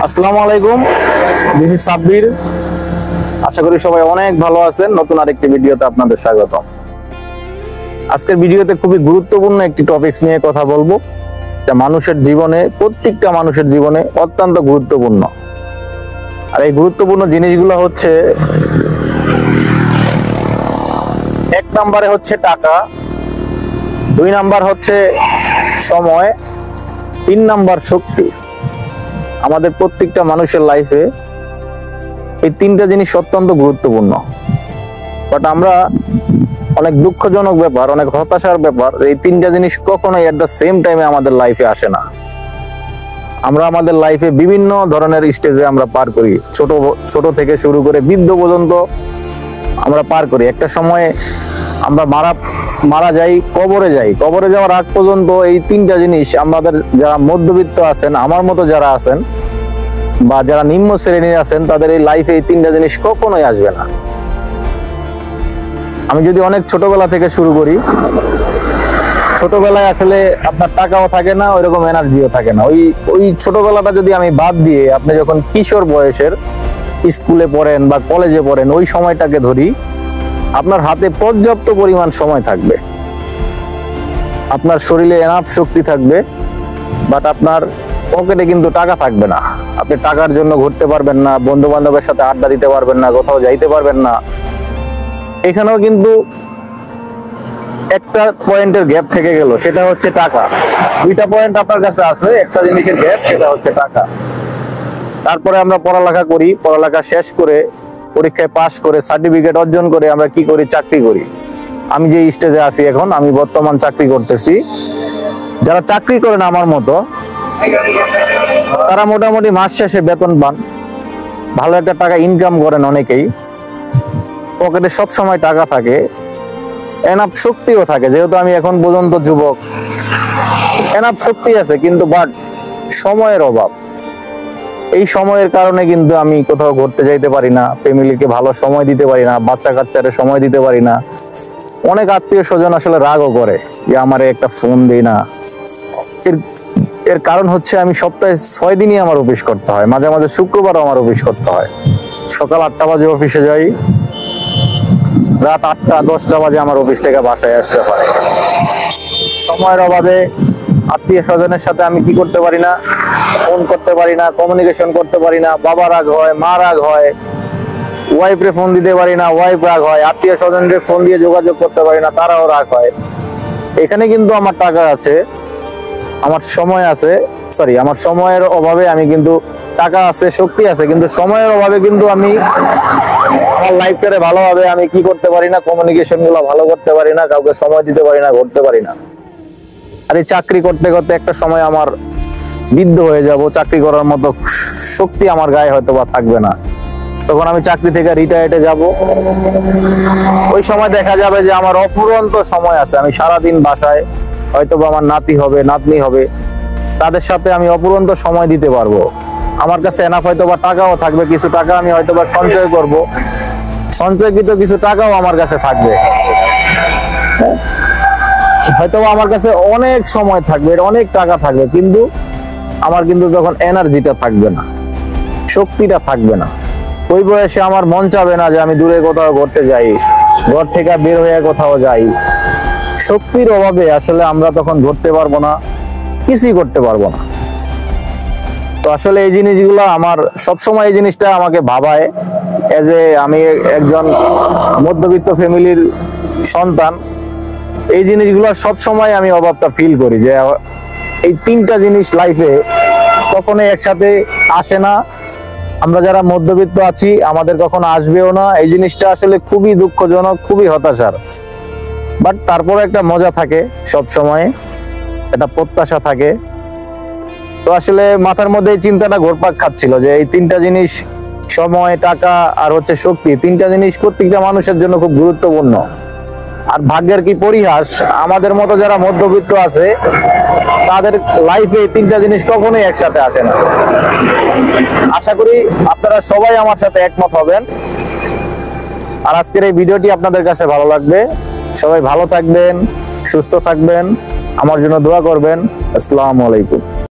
আসসালামু আলাইকুম, this is Sabbir. আশা করি সবাই অনেক ভালো আছেন। নতুন আরেকটি ভিডিওতে আপনাদের স্বাগতম। আজকের ভিডিওতে খুবই গুরুত্বপূর্ণ একটি টপিকস নিয়ে কথা বলবো, যা মানুষের জীবনে, প্রত্যেকটা মানুষের জীবনে অত্যন্ত গুরুত্বপূর্ণ। আর এই গুরুত্বপূর্ণ জিনিসগুলো হচ্ছে, এক নম্বরে হচ্ছে টাকা, 2 নাম্বার হচ্ছে সময়, 3 নাম্বার শক্তি। আমাদের প্রত্যেকটা মানুষের লাইফে এই 3টা জিনিস অত্যন্ত গুরুত্বপূর্ণ। বাট আমরা অনেক দুঃখজনক ব্যাপার, অনেক হতাশার ব্যাপার, এই 3টা জিনিস কখনোই এট দ্য সেম টাইমে আমাদের লাইফে আসে না। আমরা আমাদের লাইফে বিভিন্ন ধরনের স্টেজে আমরা পার করি, ছোট থেকে শুরু করে বৃদ্ধ পর্যন্ত আমরা পার করি। একটা সময় আমরা মারা যাই, কবরে যাওয়ার আগ পর্যন্ত এই 3টা জিনিস আমাদের, যারা মধ্যবিত্ত আছেন, আমার মতো যারা আছেন বা যারা নিম্ন শ্রেণীর আছেন, তাদের এই লাইফে এই 3টা জিনিস কখনোই আসবে না। আমি যদি অনেক ছোটবেলা থেকে শুরু করি, ছোটবেলায় আসলে আপনার টাকাও থাকে না, ওইরকম এনার্জিও থাকে না। ওই ছোটবেলাটা যদি আমি বাদ দিয়ে আপনি যখন কিশোর বয়সের স্কুলে পড়েন বা কলেজে পড়েন, ওই সময়টাকে ধরি, আপনার হাতে পর্যাপ্ত পরিমাণ সময় থাকবে, আপনার শরীরে এনাফ শক্তি থাকবে, বাট আপনার পকেটে কিন্তু টাকা থাকবে না। আপনি টাকার জন্য ঘুরতে পারবেন না, বন্ধু বান্ধবের সাথে আড্ডা দিতে পারবেন না, কোথাও যাইতে পারবেন না। এখানেও কিন্তু একটা পয়েন্টের গ্যাপ থেকে গেল, সেটা হচ্ছে টাকা। 2টা পয়েন্ট আপনার কাছে আছে, একটা জিনিসের গ্যাপ, সেটা হচ্ছে টাকা। তারপরে আমরা পড়ালেখা করি, পড়ালেখা শেষ করে পরীক্ষায় পাশ করে সার্টিফিকেট অর্জন করে আমরা কি করি? চাকরি করি। আমি যে স্টেজে আছি এখন, আমি বর্তমান চাকরি করতেছি। যারা চাকরি করেন আমার মতো, তারা মোটামুটি মাস শেষে বেতন পান, ভালো একটা টাকা ইনকাম করেন অনেকেই, পকেটে সব সময় টাকা থাকে, এনাফ শক্তিও থাকে। যেহেতু আমি এখন পর্যন্ত যুবক, এনাফ শক্তি আছে, কিন্তু বাট সময়ের অভাব। এই সময়ের কারণে কিন্তু আমি কোথাও ঘুরতে যাইতে পারি না, ফ্যামিলিকে ভালো সময় দিতে পারি না, বাচ্চা কাচ্চারে সময় দিতে পারি না। অনেক আত্মীয় স্বজন আসলে রাগও করে যে আমারে একটা ফোন দেই না। এর কারণ হচ্ছে আমি সপ্তাহে 6 দিনই আমার অফিস করতে হয়, মাঝে মাঝে শুক্রবারও আমার অফিস করতে হয়। সকাল 8টা বাজে অফিসে যাই, রাত 8টা-10টা বাজে আমার অফিস থেকে বাসায় আসতে হয়। সময়ের অভাবে আত্মীয় স্বজনের সাথে আমি কি করতে পারি না? ফোন করতে পারি না, কমিউনিকেশন করতে পারি না। বাবা রাগ হয়, মা রাগ হয়, ওয়াইফরে ফোন দিতে পারি না, ওয়াইফ রাগ হয়, আত্মীয় স্বজনদের ফোন দিয়ে যোগাযোগ করতে পারি না, তারাও রাগ হয়। এখানে কিন্তু আমার টাকা আছে, আমার সময় আছে, আমার সময়ের অভাবে আমি কিন্তু, টাকা আছে, শক্তি আছে, কিন্তু সময়ের অভাবে কিন্তু আমি আমার লাইফটারে ভালোভাবে আমি কি করতে পারি না? কমিউনিকেশন গুলো ভালো করতে পারি না, কাউকে সময় দিতে পারি না, ঘুরতে পারি না। আর এই চাকরি করতে করতে একটা সময় আমার বৃদ্ধ হয়ে যাব, চাকরি করার মতো শক্তি আমার গায়ে হয়তো বা থাকবে না। তখন আমি চাকরি থেকে রিটায়ার্ডে যাব। ওই সময় দেখা যাবে যে আমার অফুরন্ত সময় আছে, আমি সারাদিন বাসায়, হয়তো বা আমার নাতি হবে, নাতনি হবে, তাদের সাথে আমি অফুরন্ত সময় দিতে পারবো। আমার কাছে এনাফ হয়তো বা টাকাও থাকবে, কিছু টাকা আমি হয়তো বা সঞ্চয় করব, সঞ্চয়কৃত কিছু টাকাও আমার কাছে থাকবে। হয়তো আমার কাছে অনেক সময় থাকবে, অনেক টাকা থাকবে, কিন্তু আমার কিন্তু তখন এনার্জিটা থাকবে না, শক্তিটা থাকবে না। ওই বয়সে আমার মন চাবে না যে আমি দূরে কোথাও ঘুরতে যাই, ঘর থেকে বের হয়ে কোথাও যাই। শক্তির অভাবে আসলে আমরা তখন ঘুরতে পারবো না, কিছুই করতে পারবো না। তো আসলে এই জিনিসগুলো আমার সবসময়, এই জিনিসটা আমাকে ভাবায়, আমি একজন মধ্যবিত্ত ফ্যামিলির সন্তান। এই জিনিসগুলো সবসময় আমি অভাবটা ফিল করি, যে এই 3টা জিনিস লাইফে কখনোই একসাথে আসে না। আমরা যারা মধ্যবিত্ত আছি, আমাদের কখনো আসবেও না। এই জিনিসটা আসলে খুবই দুঃখজনক, খুবই হতাশার। বাট তারপরে একটা মজা থাকে, সব সময় একটা প্রত্যাশা থাকে। তো আসলে মাথার মধ্যে এই চিন্তাটা ঘুরপাক খাচ্ছিল যে এই 3টা জিনিস, সময়, টাকা আর হচ্ছে শক্তি, 3টা জিনিস প্রত্যেকটা মানুষের জন্য খুব গুরুত্বপূর্ণ। আর ভাগ্যের কি পরিহাস, আমাদের মতো যারা মধ্যবিত্ত আছে, তাদের লাইফে এই 3টা জিনিস কখনোই একসাথে আসে না। আশা করি আপনারা সবাই আমার সাথে একমত হবেন। আর আজকের এই ভিডিওটি আপনাদের কাছে ভালো লাগবে। সবাই ভালো থাকবেন, সুস্থ থাকবেন, আমার জন্য দোয়া করবেন। আসসালামু আলাইকুম।